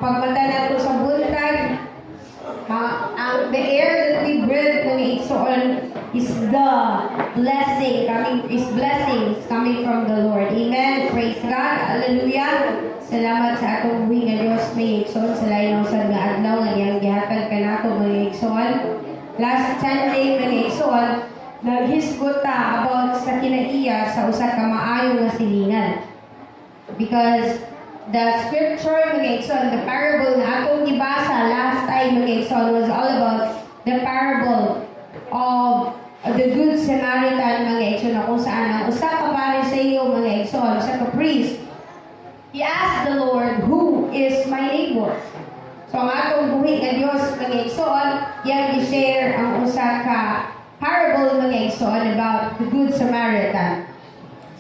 pagmata nato sa buntag, the air that we breathe mga igsoon is the blessings coming from the Lord. Amen. Praise God. Hallelujah. Salamat sa atong buhi nga Dios may igsoon sa lain ng sad nga adlaw nga iyang gihatag kanako mga igsoon. Last Sunday mga igsoon, naghisgot ta about sa kinaiya sa usa ka maayo nga silingan. Because the scripture mga igsoon, the parable na atong gibasa last time mga igsoon was all about the parable of the Good Samaritan mga igsoon, na kung saan ang usa ka Pariseo mga igsoon, usa ka priest, he asked the Lord, who is my neighbor? So ang atong buhi nga Dios mga igsoon, yang i-share ang usa ka parable mga igsoon about the Good Samaritan.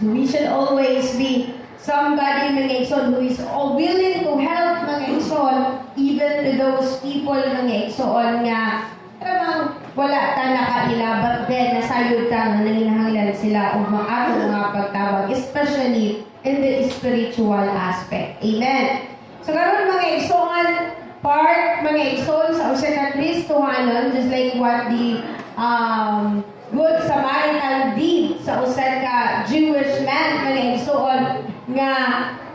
So we should always be somebody mga igsoon who is willing to help mga igsoon, even to those people mga igsoon nga tamang wala ta nakaila, but then nasayod ta nga nanginahanglan sila o mga pagtawag, especially in the spiritual aspect. Amen. So karon mga igsoon, part mga igsoon sa usa ka Kristohanon, just like what the Good Samaritan did sa usa ka Jewish man mga igsoon nga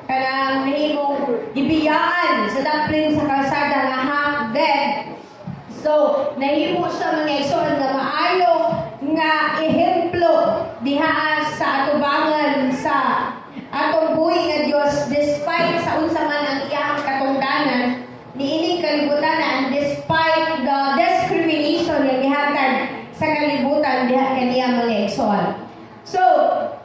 kanang nahimong gibiyaan sa daplin sa kalsada nga half dead. So nahimo siya mga igsoon nga maayo nga ehemplo diha sa atubangan sa atong buhi nga Dios, despite sa unsa man ang iyang katungdanan niining kalibutan, and despite the discrimination nga gihatag sa kalibutan diha kaniya mga igsoon. So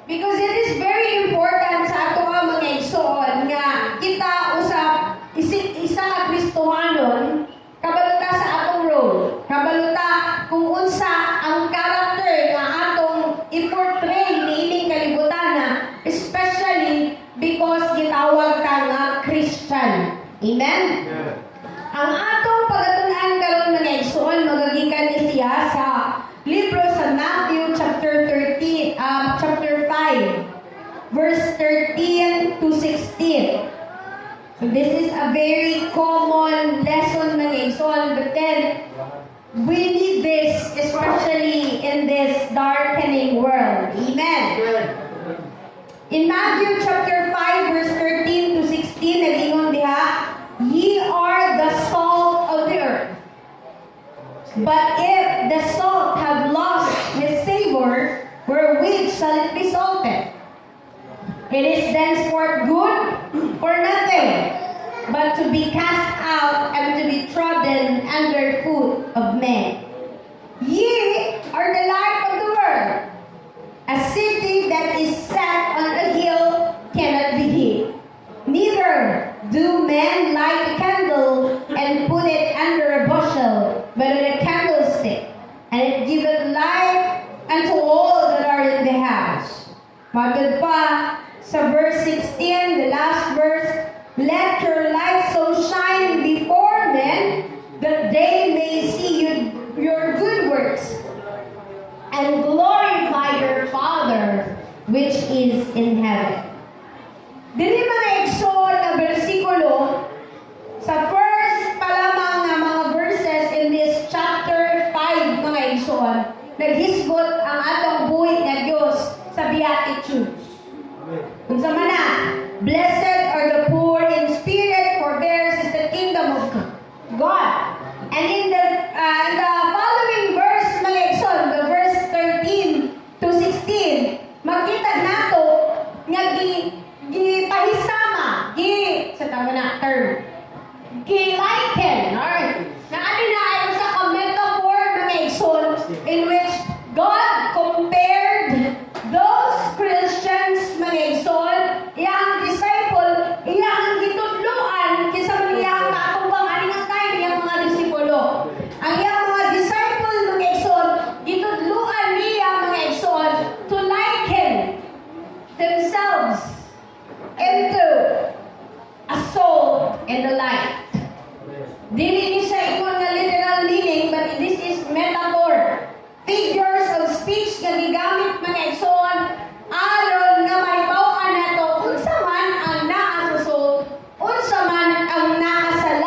because it is very important sa ato nga mga igsoon nga kita usab isa ka Kristohanon, kabaluta sa atong role, kabaluta kung unsa ang character nga atong i-portray niining kalibutan, especially because gitawag ka nga Christian. Amen? Yeah. Ang atong pagatun-an karon mga igsoon, magagikan ni siya sa libro sa Matthew chapter 5 verse 13 to 16. So this is a very common lesson mga igsoon, but then we need this especially in this darkening world. Amen. In Matthew chapter 5 verse 13 to 16, nagingon diha, ye are the salt of the earth. But if the salt have lost his savor, wherewith shall it be salted? It is thenceforth good for nothing, but to be cast out and to be trodden under foot of men. Ye are the light of the world. A city that is set on a hill cannot be hid. Neither do men light a candle and put it under a bushel, but in a candlestick, and it giveth light unto all that are in the house. Matod pa sa verse 16, the last verse, let your light so shine before men that they may see your good works and glorify your Father which is in heaven. Dili mga igsoon na bersikulo sa first pa lamang nga mga verses in this chapter 5 mga igsoon, naghisgot ang atong buhi nga Dios sa Beatitudes. Kung sa mana, blessed are the poor in spirit, for theirs is the kingdom of God. And in the following verse mga igsoon, the verse 13 to 16, makita nato nga gipahisama, sa tama na term, gi-liken, alright, na atin na ay usa ka metaphor mga igsoon in which God compared those Christians mga igsoon, iyang disciple, iyang gitudloan kinsa man iyang kaatubang ani nga time iyang mga disipulo. Ang iyang mga disciple mga igsoon, gitudloan niya mga igsoon to liken themselves into a soul in the light. Dili ni siya ingon nga literal meaning, but this is metaphor. Figures of speech nga gigamit mga igsoon aron nga mahibaw-an nato unsa man ang naa sa soul, unsa man ang naa sa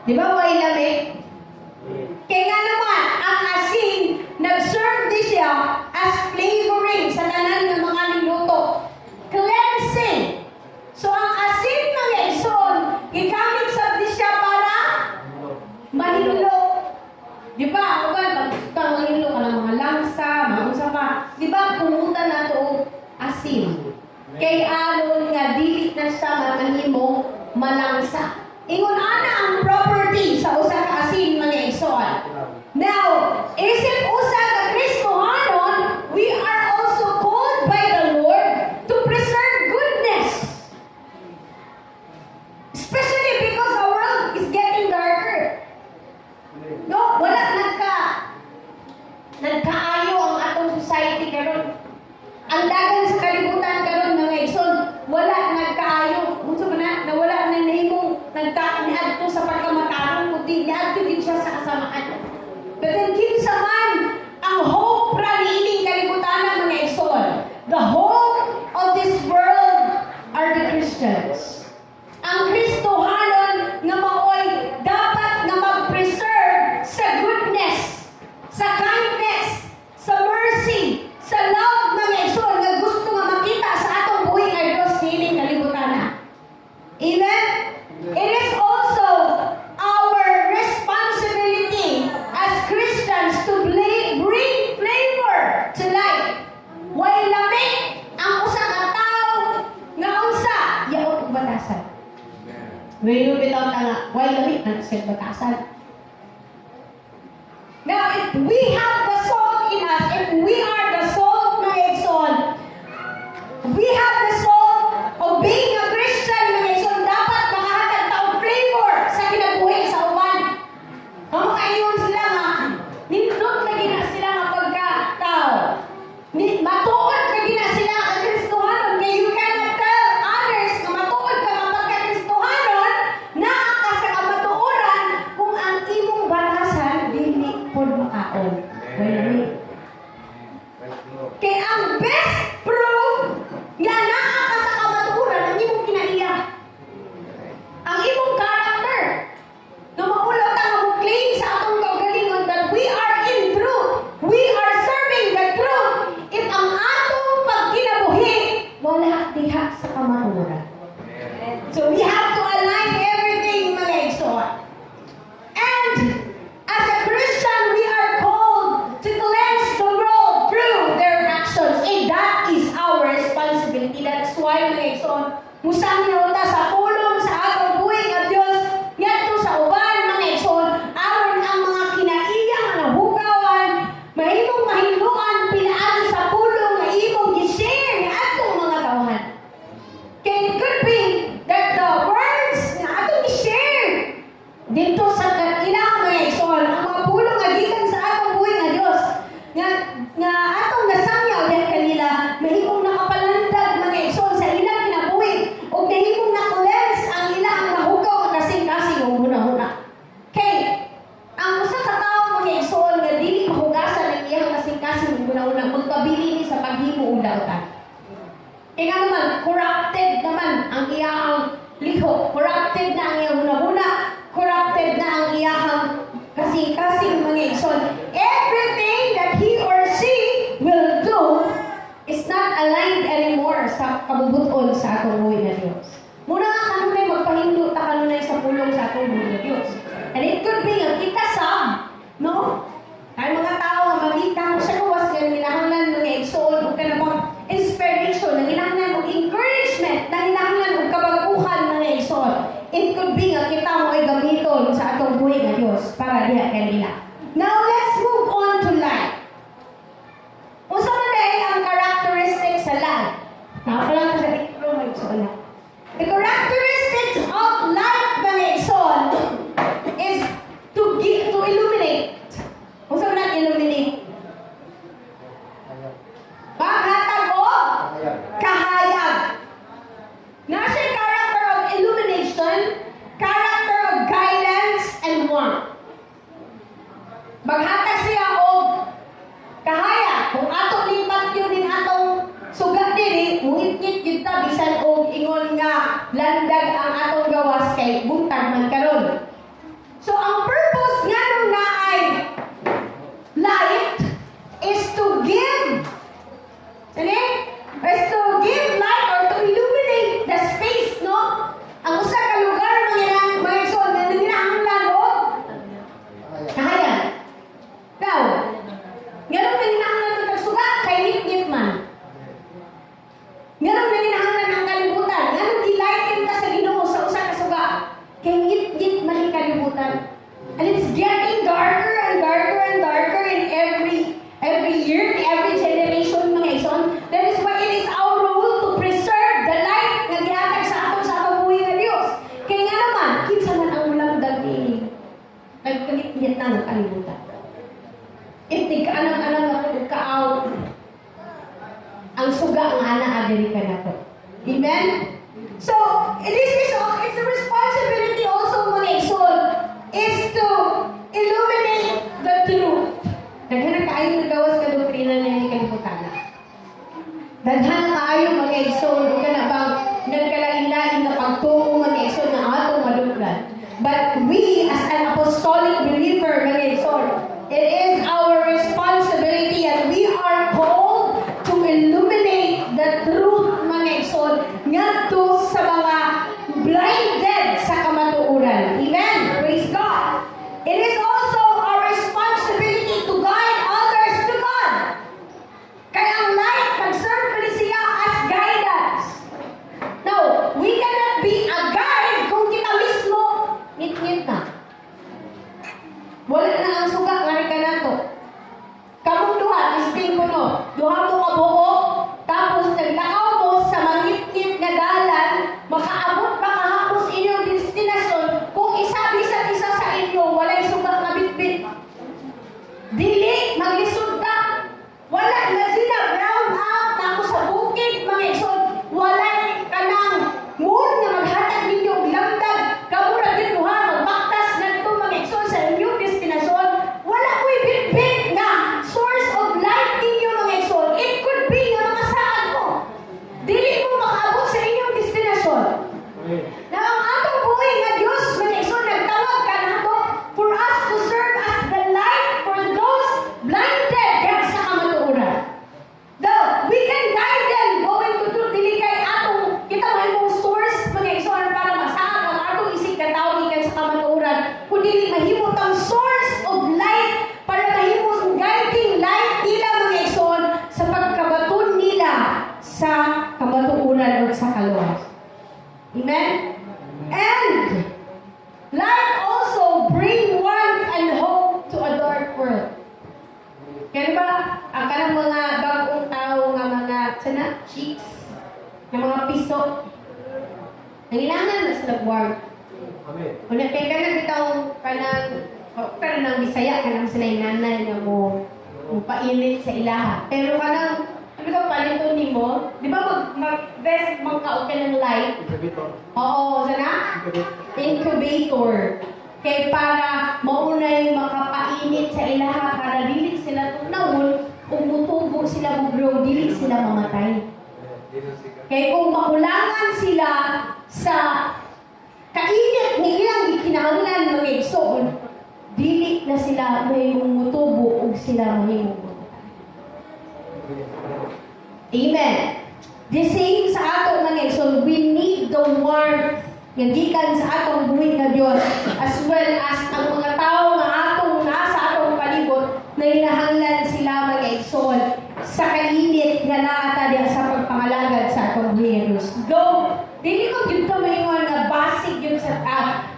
Di ba, way lamig? Kaya nga naman, ang asin, nag-serve din siya as flavoring sa tanan ng mga niluto. Cleansing. So, ang asin ng Ison, gigamit sa di siya para mahilo. Di ba? Uban, pag mahilo ka ng mga langsa, mga unsa pa. Di ba, pumunta na ito asin. Kay alon nga, dili na siya mamahimo malangsa. Ingon ana ang property sa usa ka asin mga igsoon. Now, isip usa ka Kristohanon, we are also called by the Lord to preserve goodness. Especially because our world is getting darker. No, wala nagkaayo ang atong society karon. Ang dagan sa kalibutan karon mga igsoon, wala nagkaayo. Unsa man na wala na nahimong nagtaaniadto sa pagkamataron kundi niadto din siya sa kasamaan. But then kinsa man ang hope ra niining kalibutan mga igsoon. The hope of this world are the Christians. Ang Kristohanon nga maoy dapat nga mag-preserve sa goodness, sa kindness, sa mercy, sa love ng Igsoon nga gusto nga makita sa atong buhay nga Diyos niining kalibutan. Amen? It is also our responsibility as Christians to bring flavor to life. Way lamig ang usa ka tawo nga unsa yaot og batasan. Way bitaw ta nga way lamig ang sa batasan. Now, if we have the salt in us, if we are the salt, mga Igsoon, we have the salt of being a Christian, mga Igsoon, dapat makahatag taong flavor sa kinabuhi sa uban. Ang mga iyon sila nga, nindot lagi na sila nga pagkatao. Matuod lagi na sila ang Kristohanon. Kaya you cannot tell others na matuod ka nga pagka-Kristohanon na ka sa kamatuoran kung ang imong batasan dili pod makaon. Well, kaya ang best proof nga naa ka sa kamatuoran ang imong kinaiya. Ang imong character. Na maulaw ka nga mo-claim sa atong kaugalingon that we are in truth. We are serving the truth. If ang atong pagkinabuhi, wala diha sa kamatuoran. So we have to align everything, mga Igsoon. And as a Christian, we are called to cleanse the world through their actions. And that is our responsibility. That's why, mga Igsoon, musang niya sa pulong sa atong buhay ng Diyos, ngadto sa uban, mga Igsoon, aron ang mga kinaiyang nahugawan, mahimong mahinluan, pinaagi sa pulong na imong gi-share ni atong mga tawhan. Kaya it could be that the words na atong i-share dito sa ilang mga Igsoon, ang mga pulong nga gikan sa atong buhay nga Diyos, nga atong nasangyaw dahil kanila, mahimong nakapalandag mga Igsoon sa ilang kinabuhi, o mahimong na-cleanse ang ilang mahugaw at kasing-kasing o huna-huna. Kay, ang usa ka tawo mga Igsoon nga dili mahugasan ang iyang kasing-kasing o huna-huna, magpabili ni sa paghimo o dautan. Kaya nga naman, corrupted naman ang iyang liho, corrupted na ang iyang huna-huna, corrupted na ang iyang kasing-kasing mga Igsoon. Everything that he or she will do is not aligned anymore sa kabubuton sa atong buhay na Diyos. Muna nga kanunay magpahindot ta kanunay sa pulong sa atong buhay na Diyos. And it could be nga kita sab, no? Ay mga tao nga mamita mo sa luwas nga nilahanglan mga Igsoon o kanabang inspiration, nangilahanglan og encouragement, nangilahanglan og kabaguhan mga Igsoon. It could be nga kita mo ay gamiton sa atong buhay nga Diyos para diha kanila. Now let's move on to life. Unsa man dahil ang characteristics sa life? Nakapalang sa intro mga Igsoon. The characteristics of life mga Igsoon is to illuminate. Unsa man ang illuminate? Paghatag o kahayag. Nasa character of illumination, character of guidance and warmth. Maghatag siya og kahayag. Kung ato lipat yun din atong sugat diri, muhit-hit yun ta bisan og ingon nga landag ang atong gawas kay buntag man karon. is to give light or to illuminate the space, no? Ang usa ka lugar mga igsoon na nanginahanglan o kahayan. Now, ganun nanginahanglan ng tagsuga kay ngit-ngit man. Ganun nanginahanglan ng kalibutan. Ganun gilighten ka sa Ginoo sa usa ka suga kay ngit-ngit man ang kalibutan. And it's getting darker and darker and darker in every year, every generation mga igsoon. That is why it is our role to preserve the light na gihatag sa aton sa atong buhay nga Dios. Kaya nga naman, kinsa man ang ulamdag ni nagkalit-ngit na ng kalibutan. If di ka anang-anang na kaaw, ang suga ang ana-adiri ka na to. Amen? So, it's a responsibility also mga igsoon is to illuminate the truth. Daghan kaayo nagawas ka doktrina na ni kalibutan. Daghan kaayo mga igsoon ug kana bang nagkalain-lain na pagtuo mga igsoon na atong maduglan. But we as an apostolic believer mga igsoon, it is our responsibility and we are called to illuminate the truth mga igsoon ngadto sa mga blinded sa kamatuoran. Amen. Praise God. It is also our responsibility to guide others to God. Kaya ang light, mag-serve pa rin siya as guidance. Now, we cannot be a guide kung kita mismo ngit-ngit na. Wala na ang suga, lari ka na to. Kamong duha, isting ko no, duha mo kabuo, tapos naglakaw mo sa mangit-ngit na dalan, makaabot pa kahapos inyong destinasyon, kung isa-isa't isa sa inyo, walay suga na bitbit. Dili, maglisod ka. Wala na sila, round up, tapos sa bukid, mga igsoon, walay ka ng moon na maghatag ninyo og lamdag. Kamura din duha, magbaktas na ito mga igsoon sa inyong destinasyon. Wala ko'y bitbit na source of light ninyo mga igsoon. It could be nga mga saad mo. Dili mo makaabot sa inyong destinasyon. Na ang atong buhay nga Diyos, mga igsoon, nagtawag ka nato for us to serve as the light for those blinded diha sa kamatuoran. Though we can guide them going to truth, dili kay atong kita mahimong source mga igsoon para masaad ang atong isig katawag gikan sa kamatuoran, kundi dili mahimo tang source of light para mahimong guiding light nila mga igsoon sa pagkabaton nila sa kamatuoran o sa kaluwas. Amen? And light also bring warmth and hope to a dark world. Kaya ba, ang kanang mga bagong tao nga mga chicks, nga mga piso, nangilangan na sila warmth. Amen. Kung kaya ka nang bitaw kanang Bisaya, kanang sila yung nanay nga mo painit sa ilaha. Pero kanang, ano ka palito ni mo, di ba mag-best magkaog ka ng light? Incubator. Oo, sana? Incubator. Kaya para maunay makapainit sa ilaha para dili sila tunawon kung mutubo sila mag-grow, dili sila mamatay. Kaya kung makulangan sila sa kainit ni ilang kinahanglan mga igsoon, dili na sila mahimong mutubo o sila mahimong mamatay. Amen. The same sa atong mga igsoon, we need the warmth nga gikan sa atong buhay nga Dios, as well as ang mga tao nga atong nasa atong palibot na hinahanglan sila mga igsoon sa kainit nga naata diha sa pagpangalagad sa atong buhay nga Dios. Though dili ko gyud ka maingon nga basic gyud sa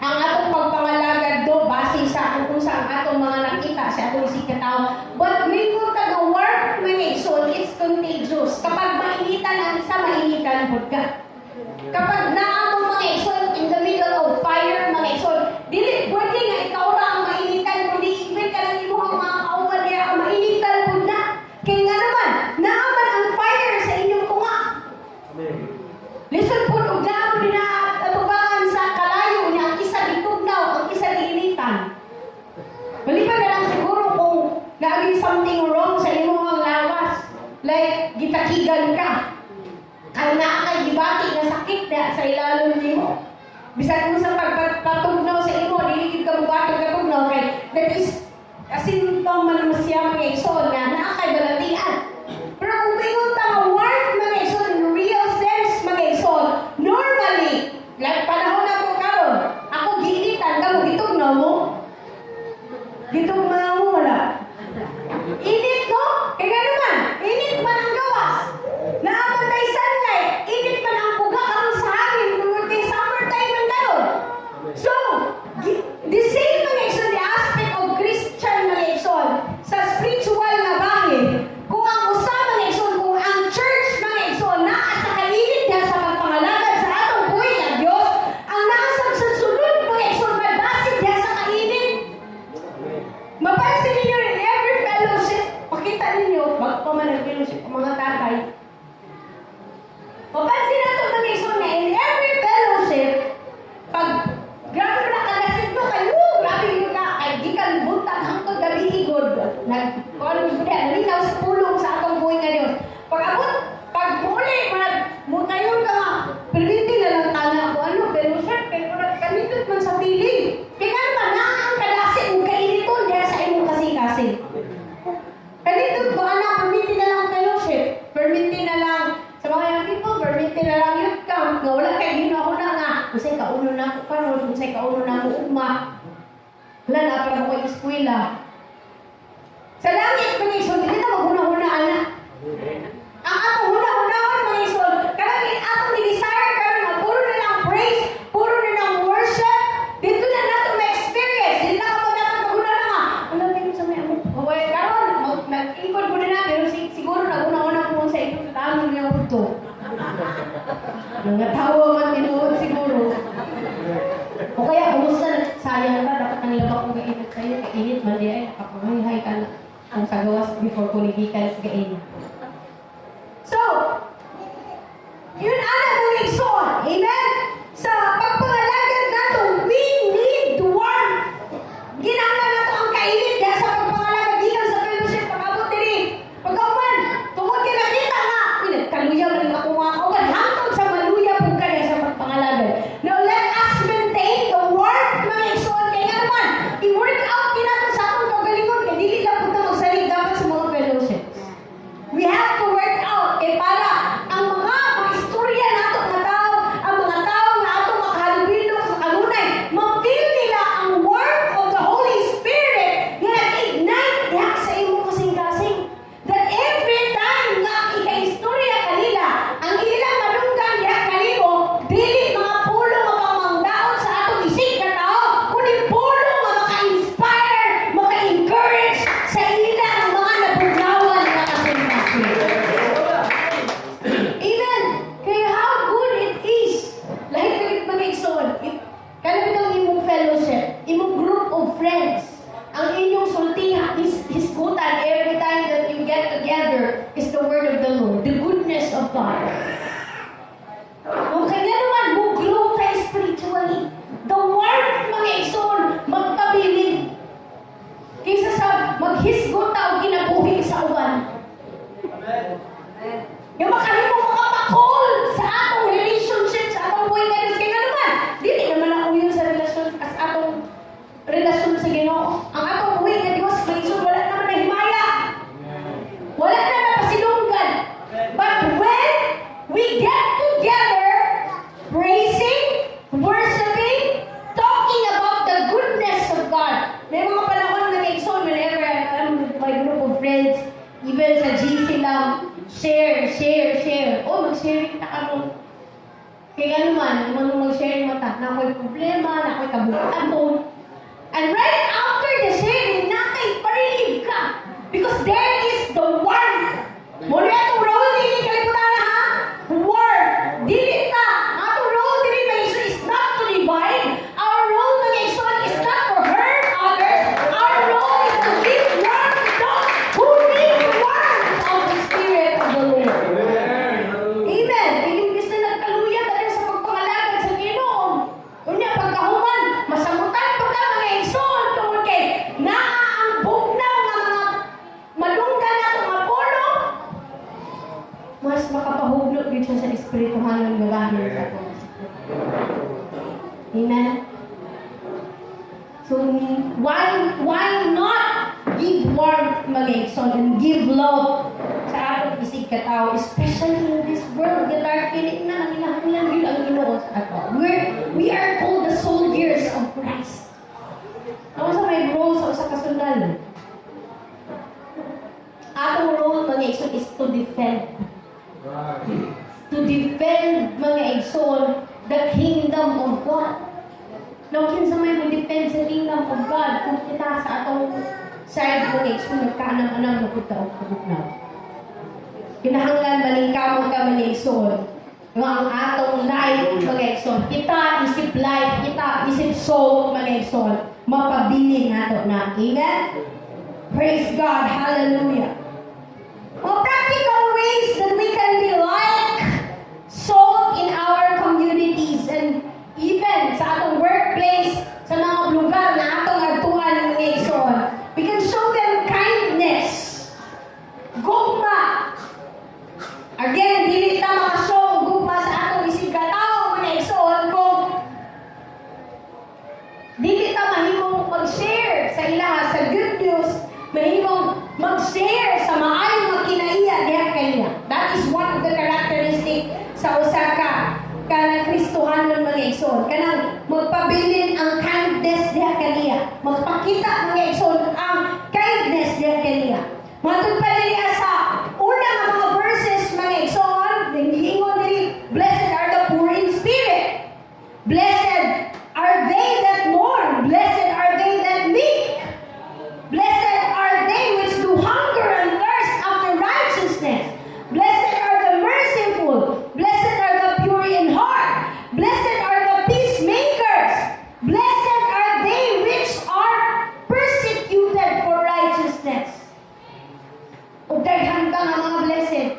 ang atong pagpangalagad do base sa kung sa ang atong mga nakita sa atong isig ka tao, but we go taga work mga igsoon, it's contagious. Kapag mainitan ang isa, mainitan pud ka. Kapag naamong mga igsoon in the middle of fire, mga igsoon, dili pwede nga ikaw ra ang mainitan, kundi even ka lang imong mga kauban niya ang mainitan pud na. Kaya nga naman, naaman ang fire sa inyong tunga. Amen. Listen po, og naamo din na atubangan sa kalayo niya, ang isa ditugnaw, ang isa diinitan. Maliban na lang siguro kung naaging something wrong sa imong mga lawas. Like, gitakigan ka. Ang naakay gibati na sakit na sa ilalong nimo. Bisan mo sa pagpatugnaw sa imo, dili gid ka mugatog katugnaw kay that is asin pang man siya mga igsoon na naakay balatian. Pero kung ingon ta nga warmth mga igsoon na karon kung sa kauno na mo ugma. Wala na para mo eskwela. Sa langit mga igsoon, hindi na maghuna-hunaan na. Ang atong huna-hunaon mga igsoon, karang atong ni-desire karon nga puro na lang praise, puro na lang worship. Dito na nato ma-experience. Hindi na ka dapat maghuna na nga. Alam niyo sa may among kaway karon, nag-ingkod ko na pero siguro naguna-una ko sa ito sa tanong niya ito. Nangatawa man tinuod siguro. O kaya, kumusta na? Sayang na, dapat ang labak kong gainit sa'yo. Kainit man di ay, nakapangahay ka na. Ang sagawas before kuligikan sa gainit. So, yun ana mong igsoon. Amen? Sa pagpangalagan nato, we need to work. Ginanglan nato ang kainit dahil sa pagpangalagan. Gikan sa fellowship, pag-abot diri. Pag-awan, tungkol kinakita nga. Kaluya man yung ako mga kauban. Hangtod sa maluya po ka sa pagpangalagan. Now, let us maintain the work, mga igsoon. Kaya nga naman, i-work out nato sa akong kagalingon. Kaya dili lang po na magsalig dapat sa mga fellowship. We have to work out. Eh para ang mga istorya nato nga tao, ang mga tao nga ato makahalubilo sa kanunay, ma-feel nila ang work of the Holy Spirit nga nag-ignite diha sa imong kasing-kasing. That every time nga ika-istorya kanila, ang ilang madunggan diha kanimo, dili mga pulo nga pamangdaot sa atong isig ka tao, kundi pulo nga maka-inspire, maka-encourage sa ilang mga nabugnawan nga kasing-kasing. Amen. Kaya how good it is. Lahit kagit mag-igsoon. Kalapit ang imong fellowship, imong group of friends. Ang inyong sultihan, hisgutan every time that you get together is the word of the Lord, the goodness of God. Kung kanya naman, mag-grow tayo spiritually. The word, mga igsoon, magpabilin. Kaysa sa maghisguta o ginabuhi sa uwan. Yung makalimo makapakol sa atong relationship, sa atong buhay kayo. Kaya naman, dili naman ako yun sa relasyon, as atong relasyon sa Ginoo. Ang atong buhay nga Diyos, Panginoon, wala naman na himaya. Wala na napasilunggan. But when we get together, praising, worshiping, talking about the goodness of God. May mga panahon na nag-exon whenever I'm with my group of friends, even sa GC lang, share. O, mag-sharing na kamo. Kaya naman, naman mag-sharing mata, na ako'y problema, na ako'y kabukaan. And right after the sharing, nakay pa-relieve ka. Because there is the word. Muna itong role, dili kalimutan na ha? Word. Dili ka. Atong role, dili na iso is not to divide. Our role, mga iso, is not to hurt others. Our role is to give word to those who need the word of the Spirit of the Lord. Amen. Iligis na nagkaluya tayo sa pagpangalagan sa Ginoo. Kunya, pagkahuman, masamutan pa ka mga igsoon tungkol kay naaambog na nga mga malunggan na itong mapuno. Mas makapahublot dito sa espirituhan ng gagahin sa ato. Amen. So, why not give warmth, mga igsoon, and give love sa atong isig katao, especially in this world that are pilit na nangilangilan yun ang Ginoo sa ato. We are called the soldiers of Christ. Ako sa may role sa usa ka sundalo. Atong role, mga igsoon, is to defend. To defend, mga igsoon, the kingdom of God. Now, kinsa may mo-defend sa kingdom of God kung kita sa atong side mo next kung nagkaanang-anang na punta o kabugnaw. Kinahanglan malingkamot ka mga igsoon. Yung ang atong life, mga igsoon. Kita isip life, kita isip soul, mga igsoon. Mapabilin nato na. Amen? Praise God. Hallelujah. Well, practical ways that we can be like salt in our communities and even sa atong workplace, sa mga lugar na atong agtuan ng igsoon. We can show them kindness. Gugma. Again, dili ta makashow gugma sa atong isig katao mga igsoon kung dili ta mahimong mag-share sa ilaha sa good news, mahimong mag-share sa maayong nga kinaiya diha kaniya. That is one of the characteristic sa usa ka kanang Kristohanon mga igsoon. Kanang Habilin ang kindness diha kaniya. Magpakita mga igsoon ang kindness diha kaniya. Matod pa niya sa una nga mga verses mga igsoon, ingon diri, blessed are the poor in spirit. Blessed are they that mourn. Blessed are they that meek. Blessed are they which do hunger and thirst after righteousness. Blessed are the merciful. Blessed are the pure in heart. Blessed are the peacemakers. Blessed are they which are persecuted for righteousness. O daghan ka nga mga blessed.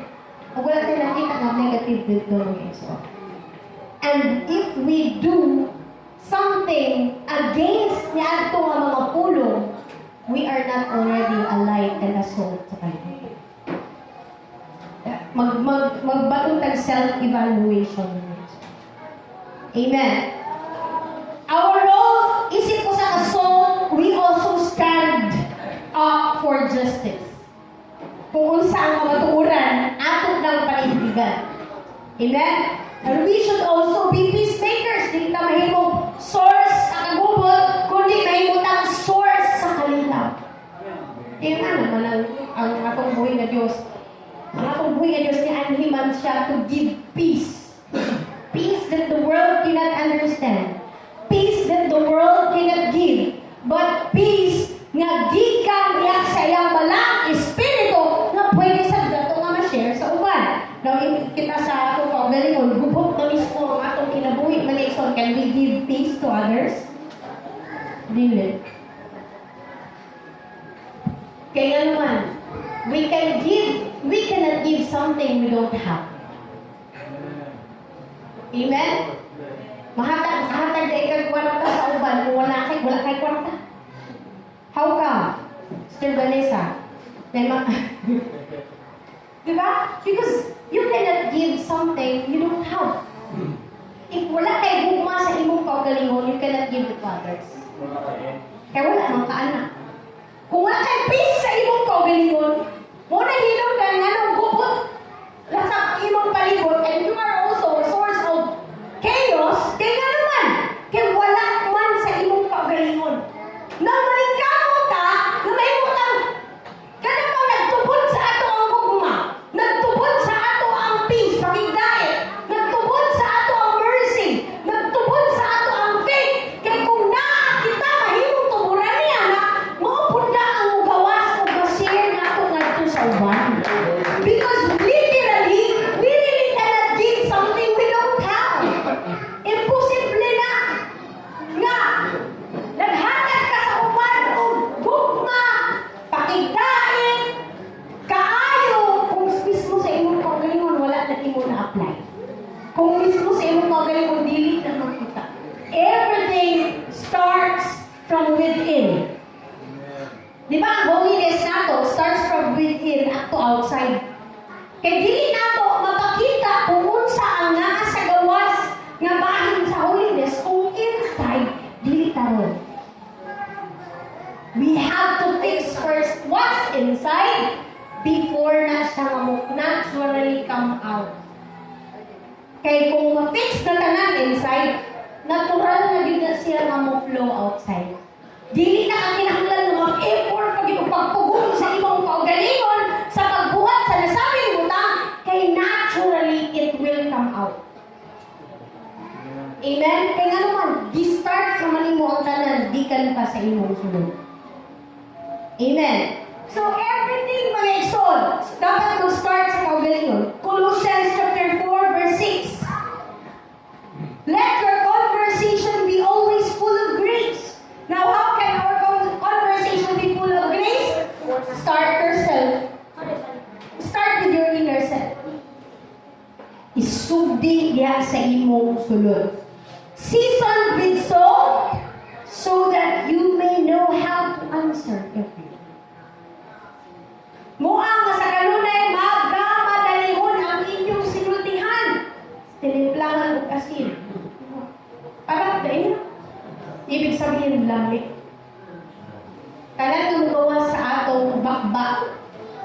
O wala tayo nakita ng negative dito. So, and if we do something against niya ito nga mga pulong, we are not already a light and a salt sa kanila. Magbatong tag self-evaluation. Amen. Our role, isip ko sa kasol, we also stand up for justice. Kung unsa ang kamatuoran, atong ng panindigan. Amen? And we should also be peacemakers. Hindi ka mahimong source sa kagubot, kundi mahimutang source sa kalinaw. Kaya nga naman ang atong buhay na Diyos. Ang atong buhay na Diyos ni anhiman siya to give peace. Peace that the world cannot understand. Peace that the world cannot give. But peace nga gikan niya sa iyang balang espiritu na pwede sa dato nga ma-share sa uban. Now, kita sa atong kaugalingon, gubot na mismo ang atong kinabuhi. Manixon, can we give peace to others? Dili. Kaya naman, we cannot give something we don't have. Amen? Mahatag na ikag kwarta sa uban, kung wala kay kwarta. How come? Sister Vanessa, diba? Because you cannot give something you don't have. If wala kay gugma sa imong kaugalingon, you cannot give it to others. Kaya wala mang kaanak. Kung wala kay peace sa imong kaugalingon, mo na hilong ka nga nung gubot sa imong palibot, and you are also a source of chaos, kaya nga naman, kaya wala man sa imong kaugalingon. Nang maningkamot ka, na may mutang, kada pang nagtubod sa ato ang gugma, nagtubod sa ato ang peace, pakigdait, nagtubod sa ato ang mercy, nagtubod sa ato ang faith, kaya kung kita mahimong tuburan niya na, maupod na ang gawas o ma-share na ito nga ito sa uban. Because literally, we really cannot give something we don't have. Imposible na nga naghatag ka sa uban o gugma, pakigdait, kaayo, kung mismo sa imong kaugalingon, wala na imo na-apply. Kung mismo sa imong kaugalingon, dili na makita. Everything starts from within. Di ba ang holiness nato starts from within at to outside. Kaya dili nato mapakita kung unsa ang naa sa gawas nga bahin sa holiness kung inside dili taron. We have to fix first what's inside before na siya naturally come out. Kaya kung ma-fix na tanan inside, natural na din na siya nga mo-flow outside. Dili na kakinahanglan ng mga effort pagpugong sa ibang kaugalingon sa pagbuhat sa nasabing butang, kay naturally it will come out. Amen? Kaya nga naman, di-start sa manimo ang tanan, di ka pa sa imong sulod. Amen? So everything mga igsoon, dapat mag-start sa kaugalingon. Colossians chapter 4 verse 6. Let your conversation be always full of grace. Now, how can our conversation be full of grace? Start yourself. Start with your inner self. Isugdi diya sa imong sulod. Seasoned with salt, so that you may know how to answer everything. Muang nga sa kanunay, magkamadalihon ang inyong sinultihan. Tinimplangan o asin. Parang dahil, ibig sabihin lamig. Kanan nga magawa sa atong bakbak,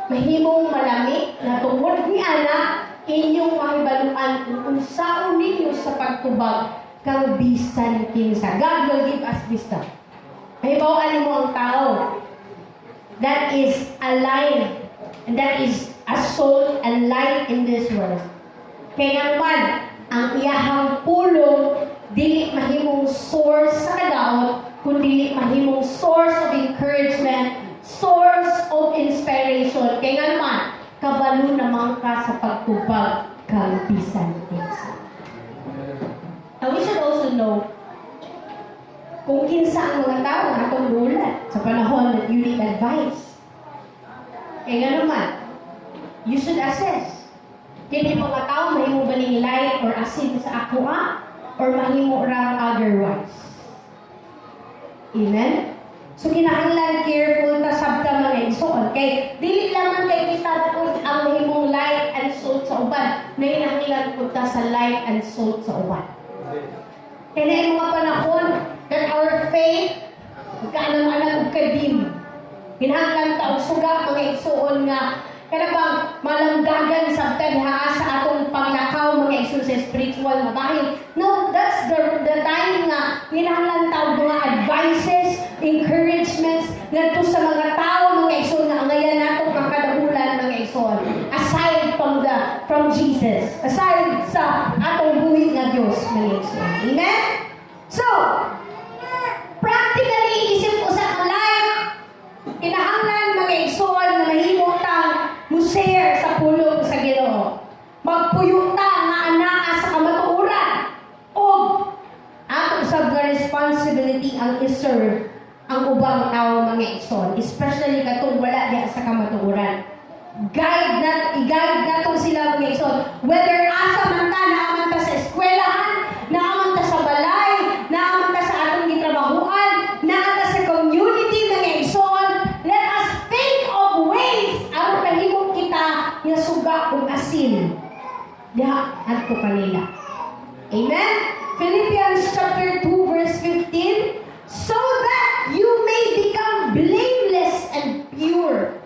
mahimong malamig na tungod ni anak, inyong mahibaluan kung unsaon ninyo sa pagtubag kang bisan kinsa. God will give us wisdom. Mahibawaan mo ang tao that is alive and that is a soul and light in this world. Kaya naman, ang iyahang pulong dili mahimong source sa kadaot, kundi mahimong source of encouragement, source of inspiration. Kaya naman, kabalo naman ka sa pagtupag kang bisan kinsa. Now, we should also know kung kinsa ang mga tao na atong bulat sa panahon that you need advice. Kaya naman, you should assess. Kini mga tao mahimo ba ning light or asin sa ako or mahimo ra otherwise. Amen? So kinahanglan careful ta sabta mga igsoon. Kay dili lamang kay kita pud ang mahimong light and salt sa uban. Kinahanglan pud ta sa light and salt sa uban. Kaya na yung mga panahon that our faith kaanang-anang ug kadim. Kinahanglan ta og suga mga igsoon nga kada bang malanggagan sabta diha sa atong panglakaw mga igsoon sa spiritual nga bahin. No, that's the time nga kinahanglan ta og mga advices, encouragements ngadto sa mga tao mga igsoon nga angayan nato ang kadahulan mga igsoon. Aside from Jesus, aside sa atong buhi nga Dios mga igsoon. Amen? So, practically isip ko sa life, kinahanglan mga igsoon na mahimo tang mo-share sa pulong sa Ginoo. Magpuyuta nga anaa sa kamatuoran o ato sa responsibility ang iserve ang ubang tao mga igsoon, especially katong wala diha sa kamatuoran. I-guide nato sila mga igsoon, whether asa man ta, naaman ta sa eskwelahan, naaman ta sa balay, naaman ta sa atong gitrabahuan, naaman ta sa community mga igsoon. Let us think of ways aron kahimong kita nga suga ug asin diha adto kanila. Amen? Philippians chapter 2 verse 15, so that you may become blameless and pure,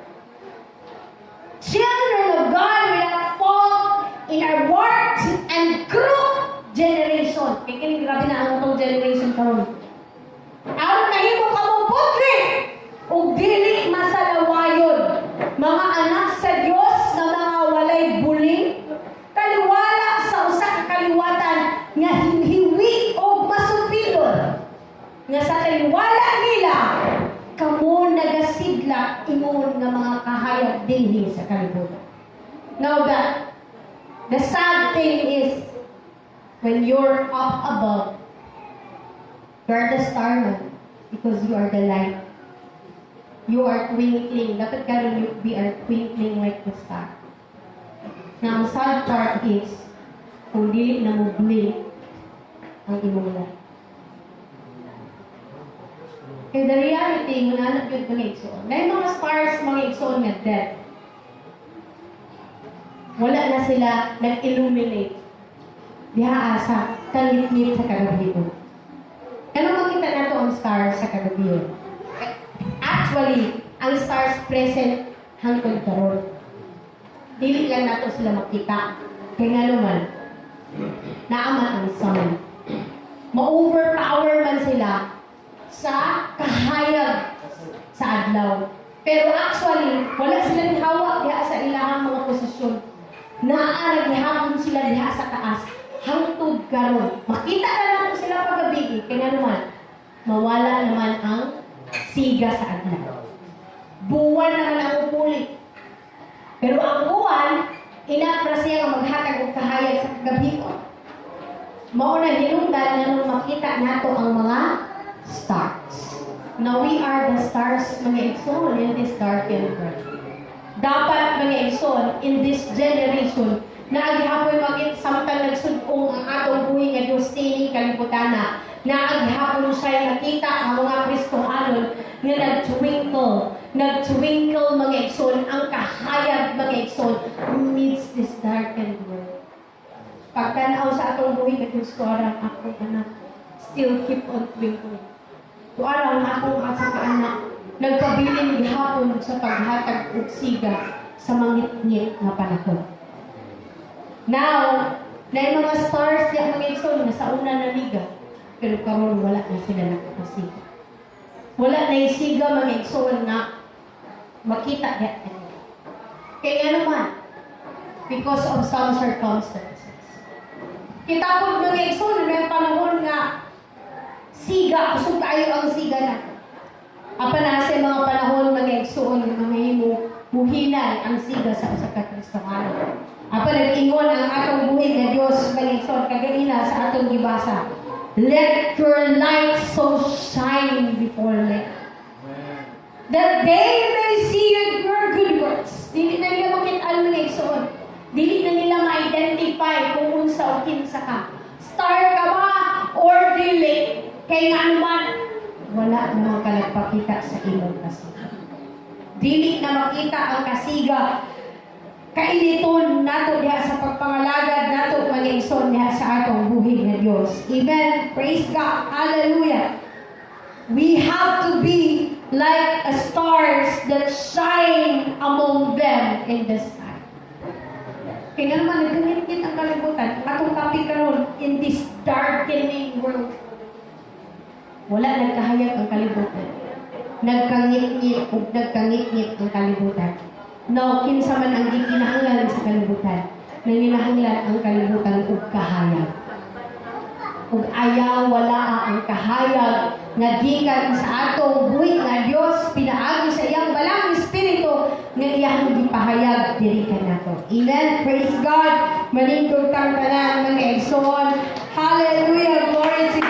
children of God without fault in our warped and crooked generation. Kaya kini grabe na ang itong generation karon. Aron nahimo ka mo putri ug dili masalawayon, mga anak sa Dios na mga walay buling, kaliwala sa usa ka kaliwatan nga hiwi o masupilon, nga sa kaliwala nila kamo nagasidlak ingon nga mga kahayag dinhi sa kalibutan. Now the sad thing is when you're up above, you're the star man because you are the light. You are twinkling. Dapat karon we are twinkling like the star. Now, ang sad part is kung dili na mo blink ang imong light. Kaya the reality, mananap yun mga igsoon. Na yung mga stars, mga igsoon nga dead. Wala na sila nag-illuminate. Diha asa, kalit-lit sa kagabiyon. Ano makita na to ang stars sa kagabiyon? Actually, ang stars present hangtod karon. Dili lang nato sila makita. Kaya nga naman, naaman ang sun. Ma-overpower man sila sa kahayag sa adlaw. Pero actually, wala silang hawak diha sa ilahang mga posisyon. Naara gihapon sila diha sa taas. Hangtod karon. Makita na nato sila paggabi. Kaya naman, mawala naman ang siga sa adlaw. Buwan naman ang upuli. Pero ang buwan, inapra siya nga maghatag og kahayag sa kagabi. Mao na hinungdan nga nung makita nato ang mga stars. Now we are the stars mga igsoon in this darkened world. Dapat mga igsoon in this generation na agihapoy magit samtang nagsudong ang atong buhi nga Dios tining kalibutana, na aghapon siya nakita ang mga Kristohanon nga nag-twinkle mga igsoon, ang kahayag mga igsoon amidst this darkened world. Pagtanaw sa atong buhi nga Dios ko arang akong anak still keep on twinkling. Tuarang akong asa ka anak nagpabiling gihapon sa paghatag ug siga sa mangit-ngit nga panahon. Now, na yung mga stars diya mga igsoon na sa una naniga, pero karon wala na sila nakakasiga. Wala na isiga mga igsoon na makita niya. Kaya nga naman, because of some circumstances. Kita po mga igsoon, may panahon nga siga, kusog kayo ang siga na. Apa na sa mga panahon mga igsoon na mahimo muhinan ang siga sa usa ka Kristiyano. Apa nag-ingon ang atong buhi nga Dios mga igsoon kaganina sa atong gibasa. Let your light so shine before men, that they may see your good works. Dili na nila makita mga igsoon. Dili na nila ma-identify kung unsa o kinsa ka. Star ka ba or dili? Kaya nga naman, wala namang ka nagpakita sa imong kasiga. Dili na makita ang kasiga. Kainiton nato diha sa pagpangalagad nato mga igsoon diha sa atong buhi nga Dios. Amen. Praise God. Hallelujah. We have to be like a stars that shine among them in the sky. Kaya nga naman, nagangit-ngit ang kalibutan. Atong topic karon in this darkening world. Wala nagkahayag ang kalibutan. Nagkangit-ngit o nagkangit-ngit ang kalibutan. Now, kinsa man ang gikinahanglan sa kalibutan. Nanginahanglan ang kalibutan ug kahayag. Ug ayaw wala ang kahayag nga gikan sa atong buhi nga Dios pinaagi sa iyang balang espiritu nga iyang gipahayag diri kanato. Amen. Praise God. Maningkog tang tanan mga igsoon. Hallelujah. Glory to